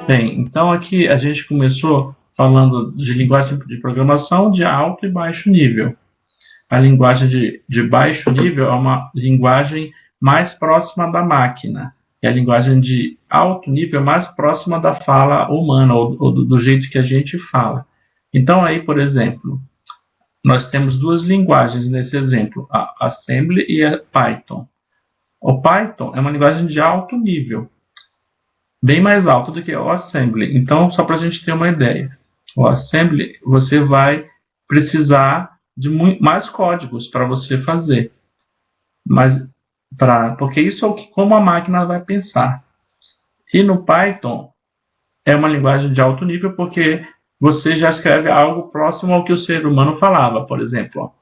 Bem, então aqui a gente começou falando de linguagem de programação de alto e baixo nível. A linguagem de baixo nível é uma linguagem mais próxima da máquina. E a linguagem de alto nível é mais próxima da fala humana, ou do jeito que a gente fala. Então aí, por exemplo, nós temos duas linguagens nesse exemplo, a Assembly e a Python. O Python é uma linguagem de alto nível, bem mais alto do que o Assembly. Então, só para a gente ter uma ideia, o Assembly você vai precisar de mais códigos para você fazer, porque isso é como a máquina vai pensar. E no Python é uma linguagem de alto nível porque você já escreve algo próximo ao que o ser humano falava, por exemplo,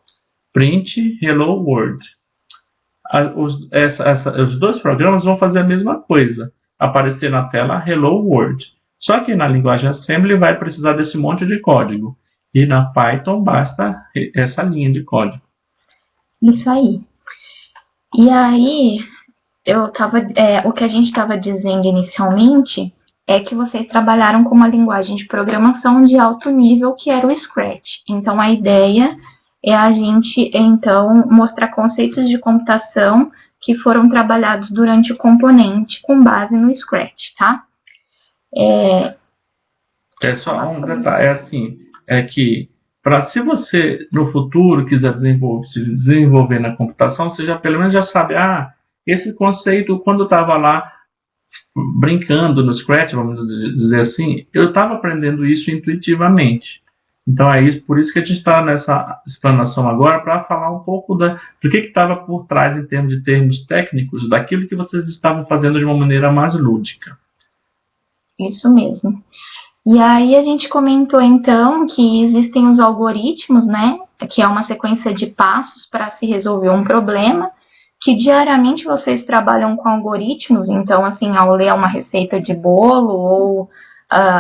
print hello world. Os dois programas vão fazer a mesma coisa, aparecer na tela hello world. Só que na linguagem Assembly vai precisar desse monte de código. E na Python basta essa linha de código. Isso aí. E aí, o que a gente estava dizendo inicialmente é que vocês trabalharam com uma linguagem de programação de alto nível, que era o Scratch. Então, a ideia é a gente, então, mostrar conceitos de computação que foram trabalhados durante o componente com base no Scratch, tá? Só um detalhe, assim, que se você no futuro quiser se desenvolver na computação, você já pelo menos já sabe, esse conceito, quando eu estava lá brincando no Scratch, vamos dizer assim, eu estava aprendendo isso intuitivamente. Então é isso, por isso que a gente está nessa explanação agora, para falar um pouco do que estava por trás em termos de termos técnicos, daquilo que vocês estavam fazendo de uma maneira mais lúdica. Isso mesmo. E aí a gente comentou então que existem os algoritmos, né, que é uma sequência de passos para se resolver um problema, que diariamente vocês trabalham com algoritmos, então assim, ao ler uma receita de bolo, ou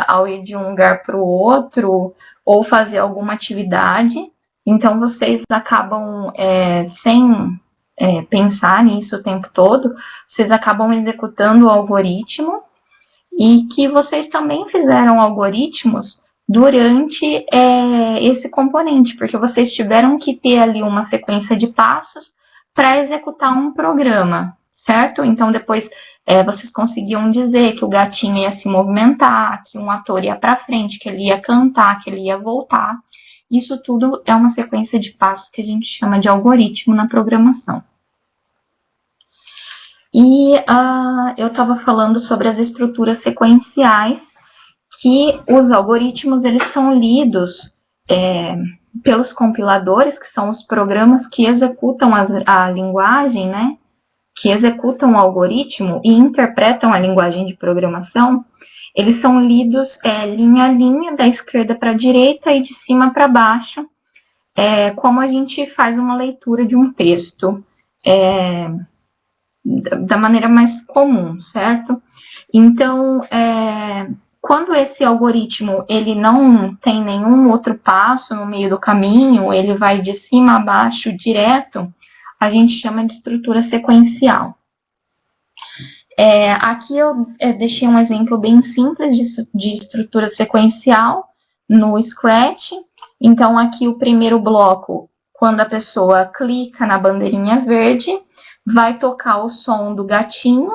ao ir de um lugar para o outro, ou fazer alguma atividade, então vocês acabam, sem pensar nisso o tempo todo, vocês acabam executando o algoritmo, e que vocês também fizeram algoritmos durante esse componente, porque vocês tiveram que ter ali uma sequência de passos para executar um programa, certo? Então, depois vocês conseguiam dizer que o gatinho ia se movimentar, que um ator ia para frente, que ele ia cantar, que ele ia voltar. Isso tudo é uma sequência de passos que a gente chama de algoritmo na programação. E eu estava falando sobre as estruturas sequenciais, que os algoritmos eles são lidos pelos compiladores, que são os programas que executam a linguagem, né, que executam o algoritmo e interpretam a linguagem de programação. Eles são lidos linha a linha, da esquerda para a direita e de cima para baixo, como a gente faz uma leitura de um texto. Da maneira mais comum, certo? Então, quando esse algoritmo ele não tem nenhum outro passo no meio do caminho, ele vai de cima a baixo direto, a gente chama de estrutura sequencial. Aqui eu deixei um exemplo bem simples de estrutura sequencial no Scratch. Então, aqui o primeiro bloco, quando a pessoa clica na bandeirinha verde, vai tocar o som do gatinho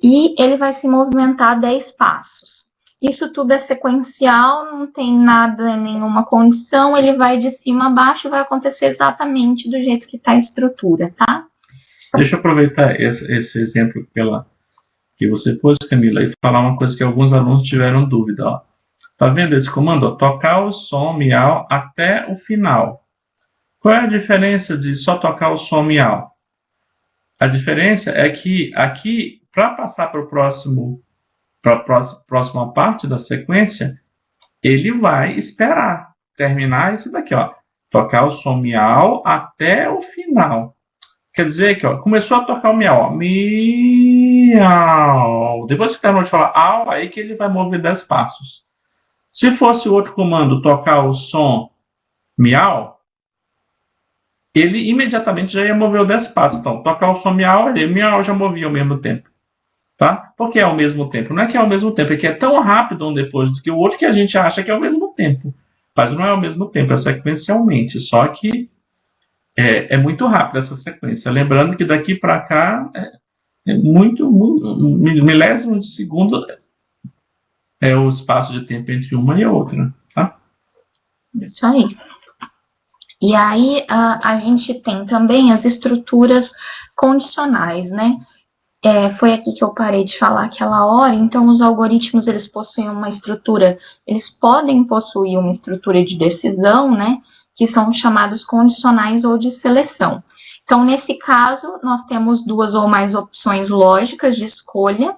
e ele vai se movimentar 10 passos. Isso tudo é sequencial, não tem nada, nenhuma condição, ele vai de cima a baixo e vai acontecer exatamente do jeito que está a estrutura, tá? Deixa eu aproveitar esse exemplo que você pôs, Camila, e falar uma coisa que alguns alunos tiveram dúvida. Ó. Tá vendo esse comando? Ó, tocar o som miau até o final. Qual é a diferença de só tocar o som miau? A diferença é que aqui, para passar para a próxima parte da sequência, ele vai esperar terminar isso daqui, ó. Tocar o som miau até o final. Quer dizer que, ó, começou a tocar o miau, ó. Miau. Depois que terminou de falar au, aí que ele vai mover 10 passos. Se fosse o outro comando, tocar o som miau, ele imediatamente já ia mover o 10 passos. Então, tocar o som miau, ele miau já movia ao mesmo tempo. Tá? Por que é ao mesmo tempo? Não é que é ao mesmo tempo, é que é tão rápido um depois do que o outro que a gente acha que é ao mesmo tempo. Mas não é ao mesmo tempo, é sequencialmente. Só que é muito rápido essa sequência. Lembrando que daqui para cá é muito milésimo de segundo é o espaço de tempo entre uma e outra. Tá? Isso aí. E aí a gente tem também as estruturas condicionais, né? Foi aqui que eu parei de falar aquela hora. Então, os algoritmos, eles possuem uma estrutura, eles podem possuir uma estrutura de decisão, né? Que são chamados condicionais ou de seleção. Então, nesse caso, nós temos duas ou mais opções lógicas de escolha.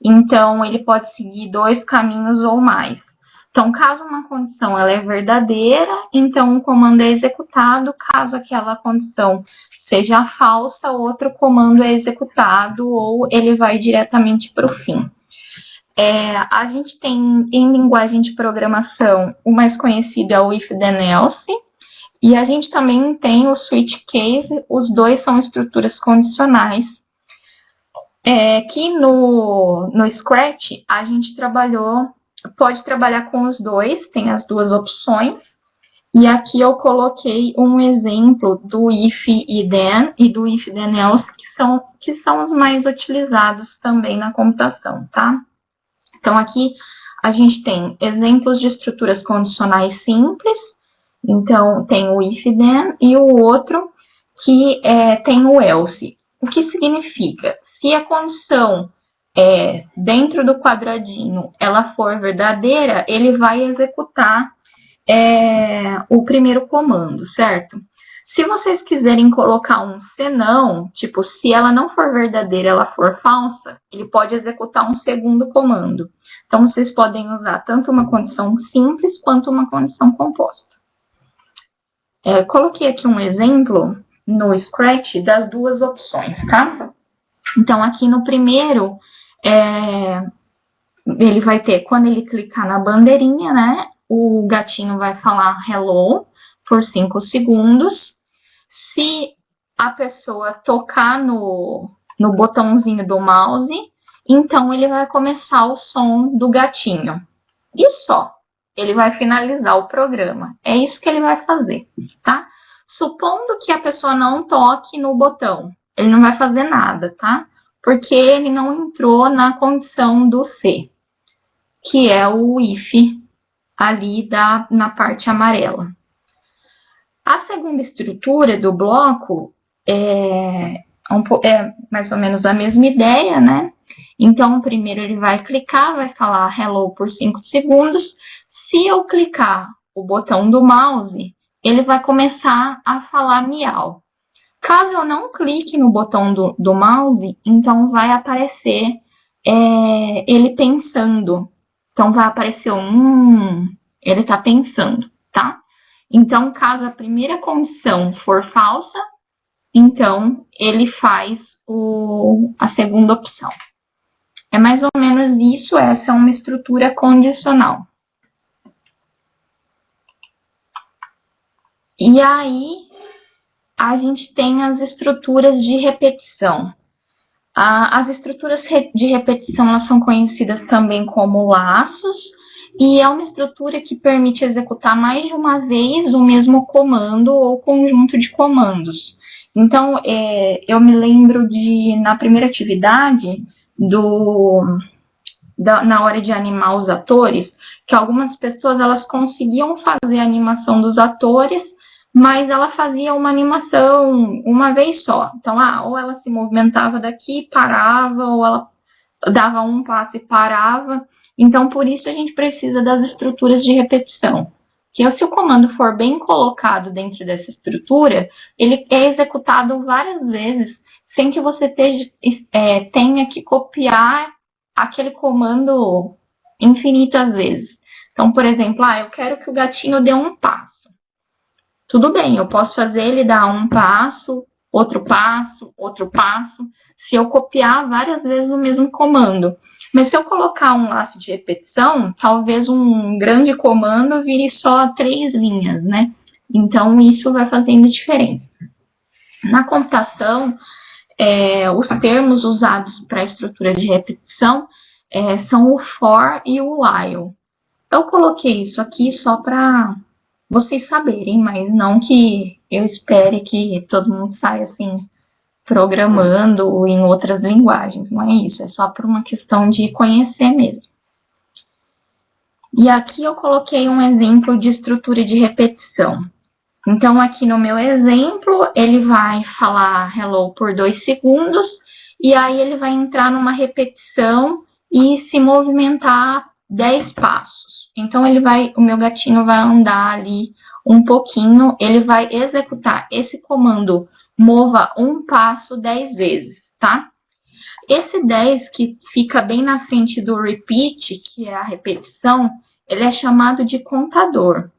Então, ele pode seguir dois caminhos ou mais. Então, caso uma condição ela é verdadeira, então o comando é executado. Caso aquela condição seja falsa, outro comando é executado ou ele vai diretamente para o fim. A gente tem, em linguagem de programação, o mais conhecido é o if then else, e a gente também tem o switch case, os dois são estruturas condicionais, que no Scratch a gente pode trabalhar com os dois, tem as duas opções. E aqui eu coloquei um exemplo do if e then e do if then else, que são os mais utilizados também na computação, tá? Então, aqui a gente tem exemplos de estruturas condicionais simples. Então, tem o if then e o outro que tem o else. O que significa? Se a condição dentro do quadradinho ela for verdadeira, ele vai executar o primeiro comando, certo? Se vocês quiserem colocar um senão, tipo, se ela não for verdadeira, ela for falsa, ele pode executar um segundo comando. Então, vocês podem usar tanto uma condição simples quanto uma condição composta. Coloquei aqui um exemplo no Scratch das duas opções, tá? Então, aqui no primeiro, ele vai ter, quando ele clicar na bandeirinha, né? O gatinho vai falar hello por 5 segundos. Se a pessoa tocar no botãozinho do mouse, então ele vai começar o som do gatinho. E só. Ele vai finalizar o programa. É isso que ele vai fazer, tá? Supondo que a pessoa não toque no botão, ele não vai fazer nada, tá? Porque ele não entrou na condição do C, que é o if ali na parte amarela. A segunda estrutura do bloco é mais ou menos a mesma ideia, né? Então, primeiro ele vai clicar, vai falar hello por 5 segundos. Se eu clicar o botão do mouse, ele vai começar a falar miau. Caso eu não clique no botão do mouse, então vai aparecer ele pensando. Então, vai aparecer ele está pensando, tá? Então, caso a primeira condição for falsa, então ele faz a segunda opção. É mais ou menos isso, essa é uma estrutura condicional. E aí, a gente tem as estruturas de repetição. As estruturas de repetição elas são conhecidas também como laços, e é uma estrutura que permite executar mais de uma vez o mesmo comando ou conjunto de comandos. Então, eu me lembro na primeira atividade, na hora de animar os atores, que algumas pessoas elas conseguiam fazer a animação dos atores, mas ela fazia uma animação uma vez só. Então, ou ela se movimentava daqui, parava, ou ela dava um passo e parava. Então, por isso a gente precisa das estruturas de repetição. Que se o comando for bem colocado dentro dessa estrutura, ele é executado várias vezes, sem que você tenha que copiar aquele comando infinitas vezes. Então, por exemplo, eu quero que o gatinho dê um passo. Tudo bem, eu posso fazer ele dar um passo, outro passo, outro passo, se eu copiar várias vezes o mesmo comando. Mas se eu colocar um laço de repetição, talvez um grande comando vire só 3 linhas, né? Então, isso vai fazendo diferença. Na computação, os termos usados para a estrutura de repetição são o for e o while. Eu coloquei isso aqui só para vocês saberem, mas não que eu espere que todo mundo saia assim programando em outras linguagens, não é isso, é só por uma questão de conhecer mesmo. E aqui eu coloquei um exemplo de estrutura de repetição. Então, aqui no meu exemplo, ele vai falar hello por 2 segundos, e aí ele vai entrar numa repetição e se movimentar 10 passos. Então, o meu gatinho vai andar ali um pouquinho, ele vai executar esse comando, mova um passo 10 vezes, tá? Esse 10 que fica bem na frente do repeat, que é a repetição, ele é chamado de contador.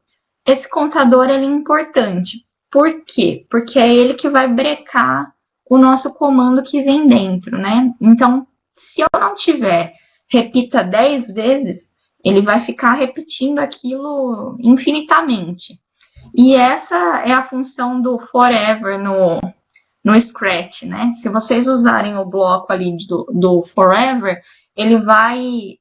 Esse contador ele é importante. Por quê? Porque é ele que vai brecar o nosso comando que vem dentro, né? Então, se eu não tiver repita 10 vezes, ele vai ficar repetindo aquilo infinitamente. E essa é a função do forever no Scratch, né? Se vocês usarem o bloco ali do forever, ele vai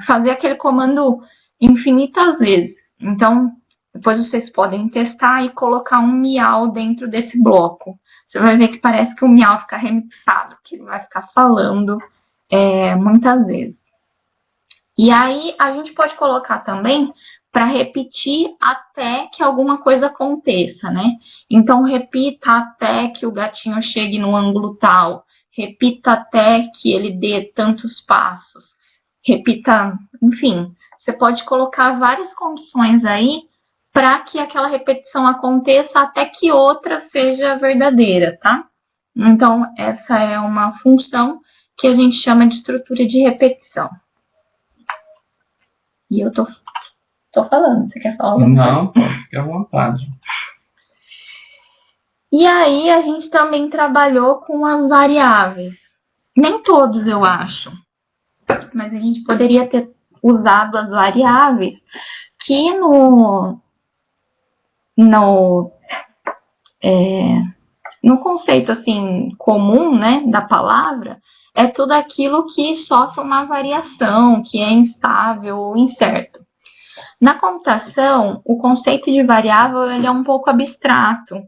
fazer aquele comando infinitas vezes. Então, depois vocês podem testar e colocar um miau dentro desse bloco. Você vai ver que parece que o miau fica remixado, que ele vai ficar falando muitas vezes. E aí, a gente pode colocar também para repetir até que alguma coisa aconteça, né? Então, repita até que o gatinho chegue no ângulo tal. Repita até que ele dê tantos passos. Repita, enfim. Você pode colocar várias condições aí para que aquela repetição aconteça até que outra seja verdadeira, tá? Então, essa é uma função que a gente chama de estrutura de repetição. E eu tô falando, você quer falar alguma coisa? Não, pode ficar à vontade. E aí, a gente também trabalhou com as variáveis. Nem todos, eu acho. Mas a gente poderia ter usado as variáveis que no conceito, assim, comum, né, da palavra, é tudo aquilo que sofre uma variação, que é instável ou incerto. Na computação, o conceito de variável ele é um pouco abstrato,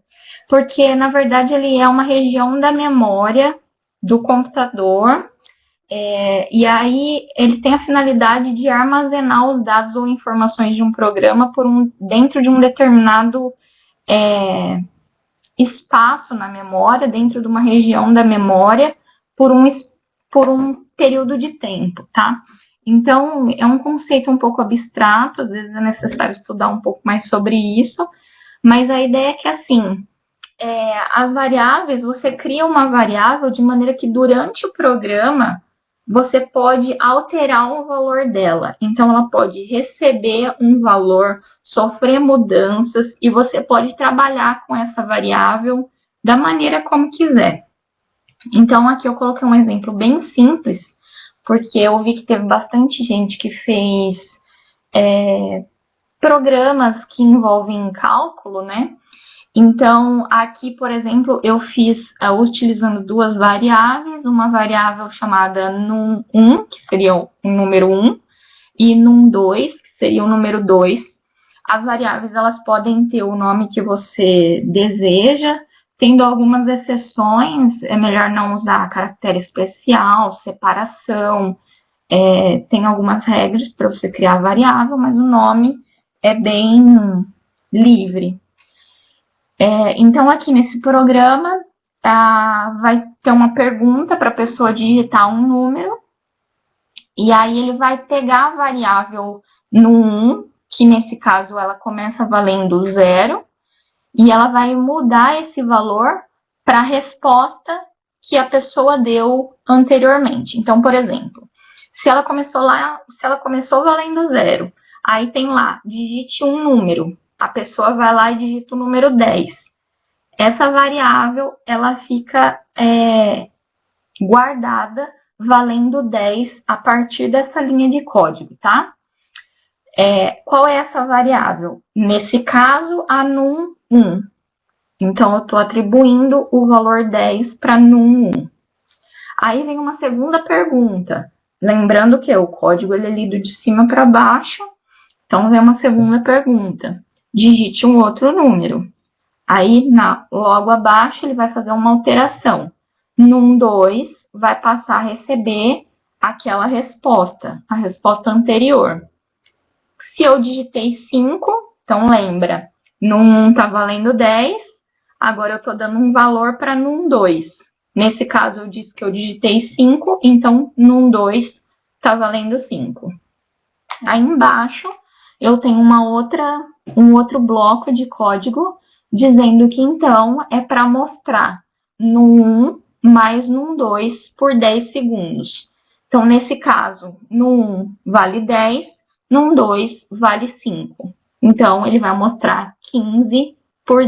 porque, na verdade, ele é uma região da memória do computador, e aí ele tem a finalidade de armazenar os dados ou informações de um programa dentro de um determinado espaço na memória, dentro de uma região da memória, por um período de tempo, tá? Então, é um conceito um pouco abstrato, às vezes é necessário estudar um pouco mais sobre isso, mas a ideia é que, assim, as variáveis, você cria uma variável de maneira que durante o programa você pode alterar o valor dela. Então, ela pode receber um valor, sofrer mudanças, e você pode trabalhar com essa variável da maneira como quiser. Então, aqui eu coloquei um exemplo bem simples, porque eu vi que teve bastante gente que fez programas que envolvem cálculo, né? Então, aqui, por exemplo, eu fiz utilizando duas variáveis, uma variável chamada num1, que seria o número 1, e num2, que seria o número 2. As variáveis, elas podem ter o nome que você deseja, tendo algumas exceções, é melhor não usar caractere especial, separação, tem algumas regras para você criar a variável, mas o nome é bem livre. Então, aqui nesse programa, vai ter uma pergunta para a pessoa digitar um número, e aí ele vai pegar a variável no 1, que nesse caso ela começa valendo 0, e ela vai mudar esse valor para a resposta que a pessoa deu anteriormente. Então, por exemplo, se ela começou valendo 0, aí tem lá, digite um número. A pessoa vai lá e digita o número 10. Essa variável, ela fica guardada valendo 10 a partir dessa linha de código, tá? Qual é essa variável? Nesse caso, a num1. Então, eu estou atribuindo o valor 10 para num1. Aí vem uma segunda pergunta. Lembrando que o código ele é lido de cima para baixo. Então, vem uma segunda pergunta. Digite um outro número. Aí, logo abaixo, ele vai fazer uma alteração. Num2 vai passar a receber aquela resposta, a resposta anterior. Se eu digitei 5, então lembra, num1 está valendo 10, agora eu estou dando um valor para num2. Nesse caso, eu disse que eu digitei 5, então num2 está valendo 5. Aí embaixo, eu tenho um outro bloco de código dizendo que, então, é para mostrar num1 mais num2 por 10 segundos. Então, nesse caso, num1 vale 10, num2 vale 5. Então, ele vai mostrar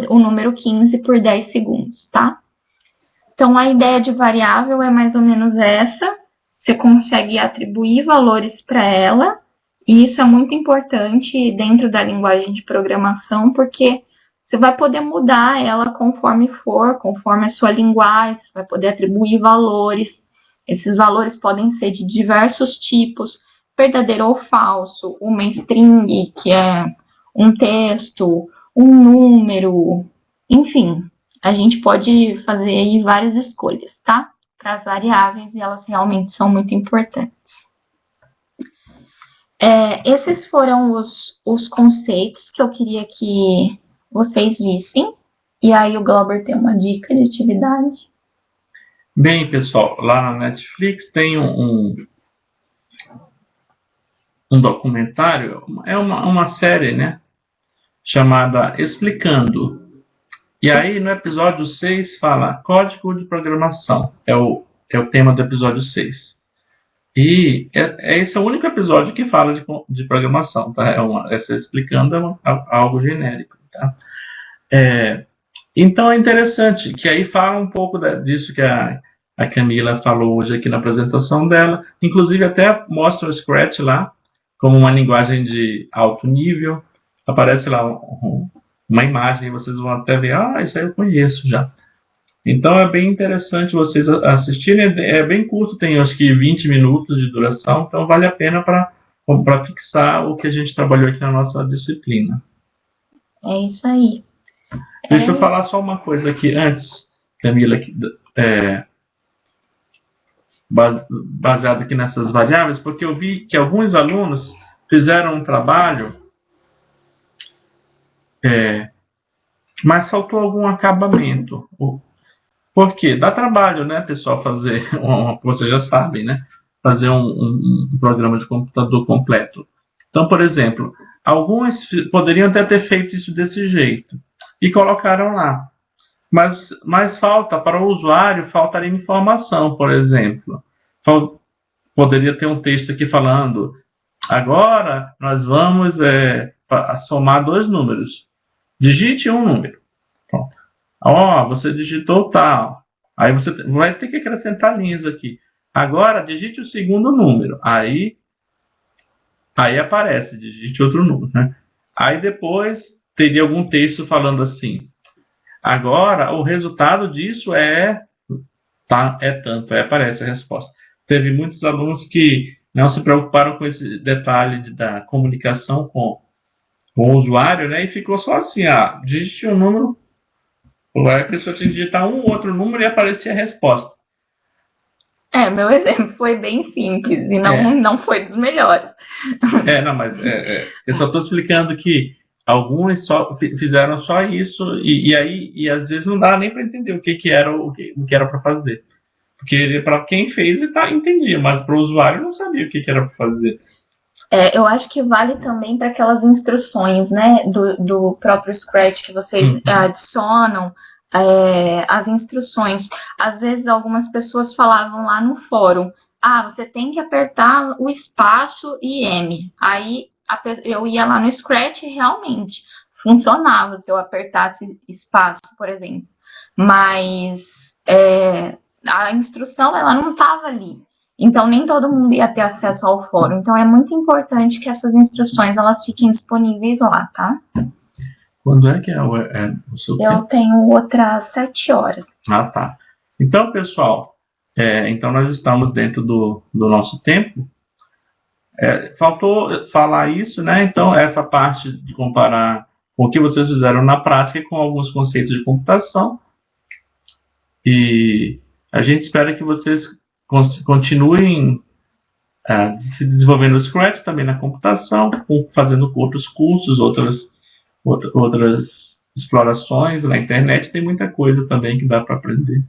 o número 15 por 10 segundos, tá? Então, a ideia de variável é mais ou menos essa. Você consegue atribuir valores para ela, e isso é muito importante dentro da linguagem de programação, porque você vai poder mudar ela conforme a sua linguagem, você vai poder atribuir valores. Esses valores podem ser de diversos tipos, verdadeiro ou falso, uma string, que é um texto, um número, enfim, a gente pode fazer aí várias escolhas, tá? Para as variáveis, e elas realmente são muito importantes. Esses foram os conceitos que eu queria que vocês vissem. E aí o Glauber tem uma dica de atividade. Bem, pessoal, lá na Netflix tem um documentário, é uma série, né? Chamada Explicando. E aí, no episódio 6, fala código de programação. É o tema do episódio 6. E esse é o único episódio que fala de programação, tá? Essa Explicando algo genérico, tá? Então, é interessante que aí fala um pouco disso que a Camila falou hoje aqui na apresentação dela. Inclusive, até mostra o Scratch lá, como uma linguagem de alto nível. Aparece lá uma imagem e vocês vão até ver, isso aí eu conheço já. Então é bem interessante vocês assistirem, é bem curto, tem acho que 20 minutos de duração, então vale a pena para fixar o que a gente trabalhou aqui na nossa disciplina. É isso aí. Deixa eu falar só uma coisa aqui antes, Camila, baseado aqui nessas variáveis, porque eu vi que alguns alunos fizeram um trabalho mas faltou algum acabamento. Por quê? Dá trabalho, né, pessoal, fazer, vocês já sabem, né, fazer um programa de computador completo. Então, por exemplo, alguns poderiam até ter feito isso desse jeito e colocaram lá. Mas falta, para o usuário, faltaria informação, por exemplo. Poderia ter um texto aqui falando, agora nós vamos somar 2 números. Digite um número. Pronto. Você digitou tal. Aí você vai ter que acrescentar linhas aqui. Agora, digite o segundo número. Aí aparece, digite outro número, né? Aí depois teria algum texto falando assim. Agora, o resultado disso tanto. Aí aparece a resposta. Teve muitos alunos que não se preocuparam com esse detalhe da comunicação com o usuário, né? E ficou só assim, digite um número, a pessoa tinha que digitar um outro número e aparecia a resposta. Meu exemplo foi bem simples e não foi dos melhores. Eu só estou explicando que alguns fizeram só isso e às vezes não dá nem para entender o que era para fazer. Porque para quem fez, entendia, mas para o usuário não sabia o que era para fazer. Eu acho que vale também para aquelas instruções, né, do próprio Scratch que vocês adicionam, as instruções. Às vezes algumas pessoas falavam lá no fórum, você tem que apertar o espaço e M. Aí eu ia lá no Scratch e realmente funcionava se eu apertasse espaço, por exemplo. Mas a instrução, ela não estava ali. Então, nem todo mundo ia ter acesso ao fórum. Então, é muito importante que essas instruções elas fiquem disponíveis lá, tá? Quando é que é o seu tempo? Eu tenho outra às 7 horas. Ah, tá. Então, pessoal, então nós estamos dentro do nosso tempo. Faltou falar isso, né? Então, essa parte de comparar com o que vocês fizeram na prática com alguns conceitos de computação. E a gente espera que vocês continuem se desenvolvendo o Scratch também na computação, fazendo outros cursos, outras explorações na internet. Tem muita coisa também que dá para aprender.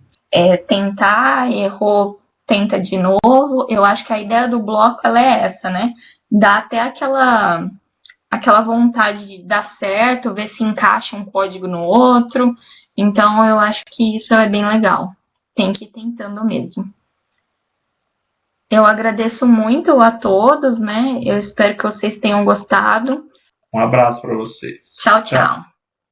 Tentar, errou, tenta de novo. Eu acho que a ideia do bloco ela é essa, né? Dá até aquela vontade de dar certo, ver se encaixa um código no outro. Então, eu acho que isso é bem legal. Tem que ir tentando mesmo. Eu agradeço muito a todos, né? Eu espero que vocês tenham gostado. Um abraço para vocês. Tchau, tchau.